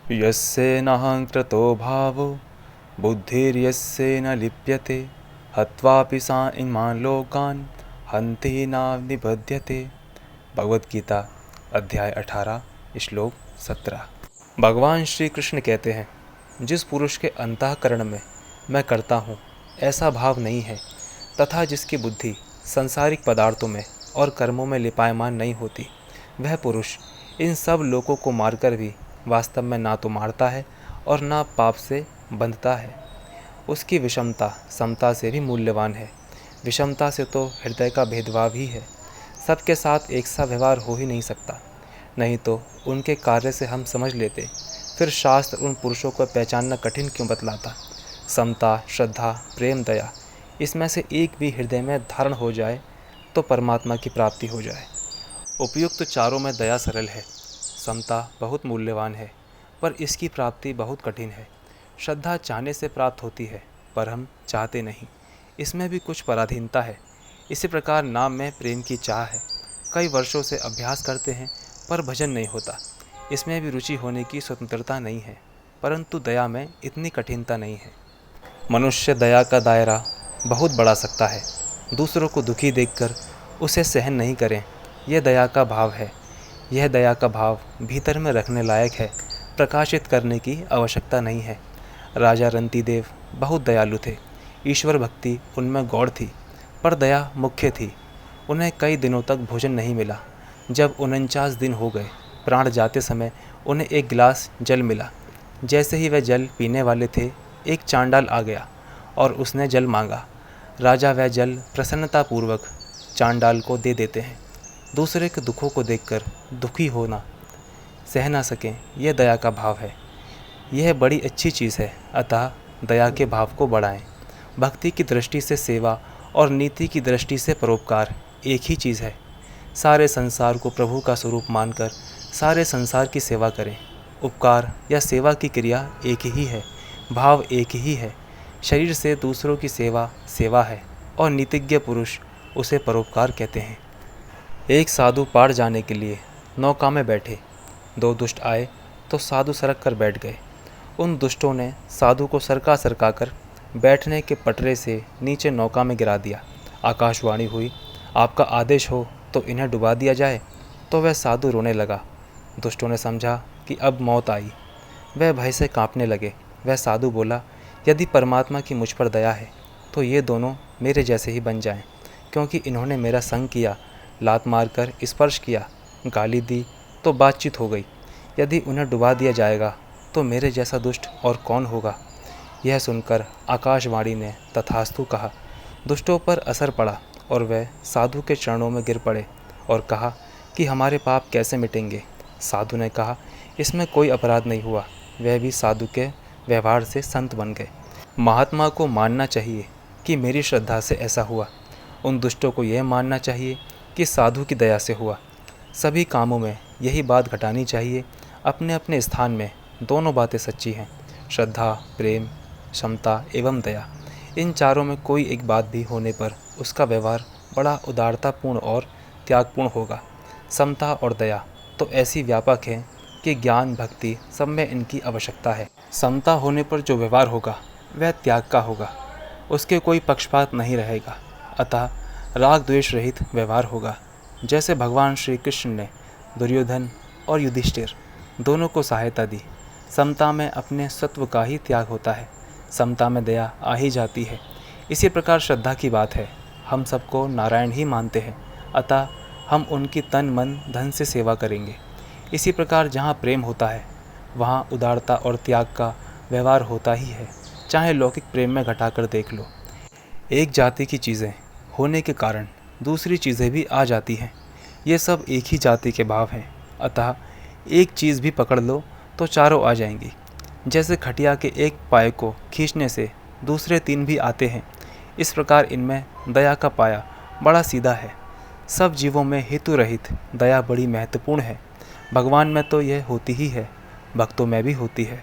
यस्य नाहङ्कृतो भावो बुद्धिर्यस्य न लिप्यते हत्वापि सा इमान् लोकान् हन्ति न निबध्यते। भगवत गीता अध्याय 18 श्लोक 17। भगवान श्री कृष्ण कहते हैं, जिस पुरुष के अंतःकरण में मैं करता हूँ ऐसा भाव नहीं है तथा जिसकी बुद्धि संसारिक पदार्थों में और कर्मों में लिपायमान नहीं होती, वह पुरुष इन सब लोगों को मारकर भी वास्तव में ना तो मारता है और ना पाप से बंधता है। उसकी विषमता समता से भी मूल्यवान है। विषमता से तो हृदय का भेदभाव ही है। सबके साथ एक सा व्यवहार हो ही नहीं सकता, नहीं तो उनके कार्य से हम समझ लेते। फिर शास्त्र उन पुरुषों को पहचानना कठिन क्यों बतलाता। समता, श्रद्धा, प्रेम, दया, इसमें से एक भी हृदय में धारण हो जाए तो परमात्मा की प्राप्ति हो जाए। उपयुक्त चारों में दया सरल है, समता बहुत मूल्यवान है, पर इसकी प्राप्ति बहुत कठिन है। श्रद्धा चाहने से प्राप्त होती है, पर हम चाहते नहीं, इसमें भी कुछ पराधीनता है। इसी प्रकार नाम में प्रेम की चाह है। कई वर्षों से अभ्यास करते हैं पर भजन नहीं होता, इसमें भी रुचि होने की स्वतंत्रता नहीं है, परंतु दया में इतनी कठिनता नहीं है। मनुष्य दया का दायरा बहुत बढ़ा सकता है। दूसरों को दुखी देखकर उसे सहन नहीं करें, यह दया का भाव है। यह दया का भाव भीतर में रखने लायक है, प्रकाशित करने की आवश्यकता नहीं है। राजा रंतिदेव बहुत दयालु थे। ईश्वर भक्ति उनमें गौड़ थी, पर दया मुख्य थी। उन्हें कई दिनों तक भोजन नहीं मिला। जब 49 दिन हो गए, प्राण जाते समय उन्हें एक गिलास जल मिला। जैसे ही वह जल पीने वाले थे, एक चांडाल आ गया और उसने जल मांगा। राजा वह जल प्रसन्नतापूर्वक चांडाल को दे देते हैं। दूसरे के दुखों को देखकर दुखी होना सह ना सकें, यह दया का भाव है। यह बड़ी अच्छी चीज़ है, अतः दया के भाव को बढ़ाएं। भक्ति की दृष्टि से सेवा और नीति की दृष्टि से परोपकार एक ही चीज़ है। सारे संसार को प्रभु का स्वरूप मानकर सारे संसार की सेवा करें। उपकार या सेवा की क्रिया एक ही है, भाव एक ही है। शरीर से दूसरों की सेवा सेवा है और नीतिज्ञ पुरुष उसे परोपकार कहते हैं। एक साधु पार जाने के लिए नौका में बैठे। 2 दुष्ट आए तो साधु सरक कर बैठ गए। उन दुष्टों ने साधु को सरका कर बैठने के पटरे से नीचे नौका में गिरा दिया। आकाशवाणी हुई, आपका आदेश हो तो इन्हें डुबा दिया जाए। तो वह साधु रोने लगा। दुष्टों ने समझा कि अब मौत आई। वह भय से कांपने लगे। वह साधु बोला, यदि परमात्मा की मुझ पर दया है तो ये दोनों मेरे जैसे ही बन जाएं, क्योंकि इन्होंने मेरा संग किया, लात मारकर स्पर्श किया, गाली दी तो बातचीत हो गई। यदि उन्हें डुबा दिया जाएगा तो मेरे जैसा दुष्ट और कौन होगा। यह सुनकर आकाशवाणी ने तथास्तु कहा। दुष्टों पर असर पड़ा और वह साधु के चरणों में गिर पड़े और कहा कि हमारे पाप कैसे मिटेंगे। साधु ने कहा, इसमें कोई अपराध नहीं हुआ। वह भी साधु के व्यवहार से संत बन गए। महात्मा को मानना चाहिए कि मेरी श्रद्धा से ऐसा हुआ। उन दुष्टों को यह मानना चाहिए कि साधु की दया से हुआ। सभी कामों में यही बात घटानी चाहिए। अपने अपने स्थान में दोनों बातें सच्ची हैं, श्रद्धा, प्रेम, क्षमता एवं दया। इन चारों में कोई एक बात भी होने पर उसका व्यवहार बड़ा उदारतापूर्ण और त्यागपूर्ण होगा। समता और दया तो ऐसी व्यापक है कि ज्ञान भक्ति सब में इनकी आवश्यकता है। समता होने पर जो व्यवहार होगा वह त्याग का होगा, उसके कोई पक्षपात नहीं रहेगा, अतः राग द्वेष रहित व्यवहार होगा। जैसे भगवान श्री कृष्ण ने दुर्योधन और युधिष्ठिर दोनों को सहायता दी। समता में अपने सत्व का ही त्याग होता है, समता में दया आ ही जाती है। इसी प्रकार श्रद्धा की बात है। हम सबको नारायण ही मानते हैं, अतः हम उनकी तन मन धन से सेवा करेंगे। इसी प्रकार जहाँ प्रेम होता है वहाँ उदारता और त्याग का व्यवहार होता ही है। चाहे लौकिक प्रेम में घटाकर देख लो। एक जाति की चीज़ें होने के कारण दूसरी चीज़ें भी आ जाती हैं। ये सब एक ही जाति के भाव हैं, अतः एक चीज़ भी पकड़ लो तो चारों आ जाएंगी। जैसे खटिया के एक पाए को खींचने से दूसरे 3 भी आते हैं, इस प्रकार इनमें दया का पाया बड़ा सीधा है। सब जीवों में हेतु रहित दया बड़ी महत्वपूर्ण है। भगवान में तो यह होती ही है, भक्तों में भी होती है।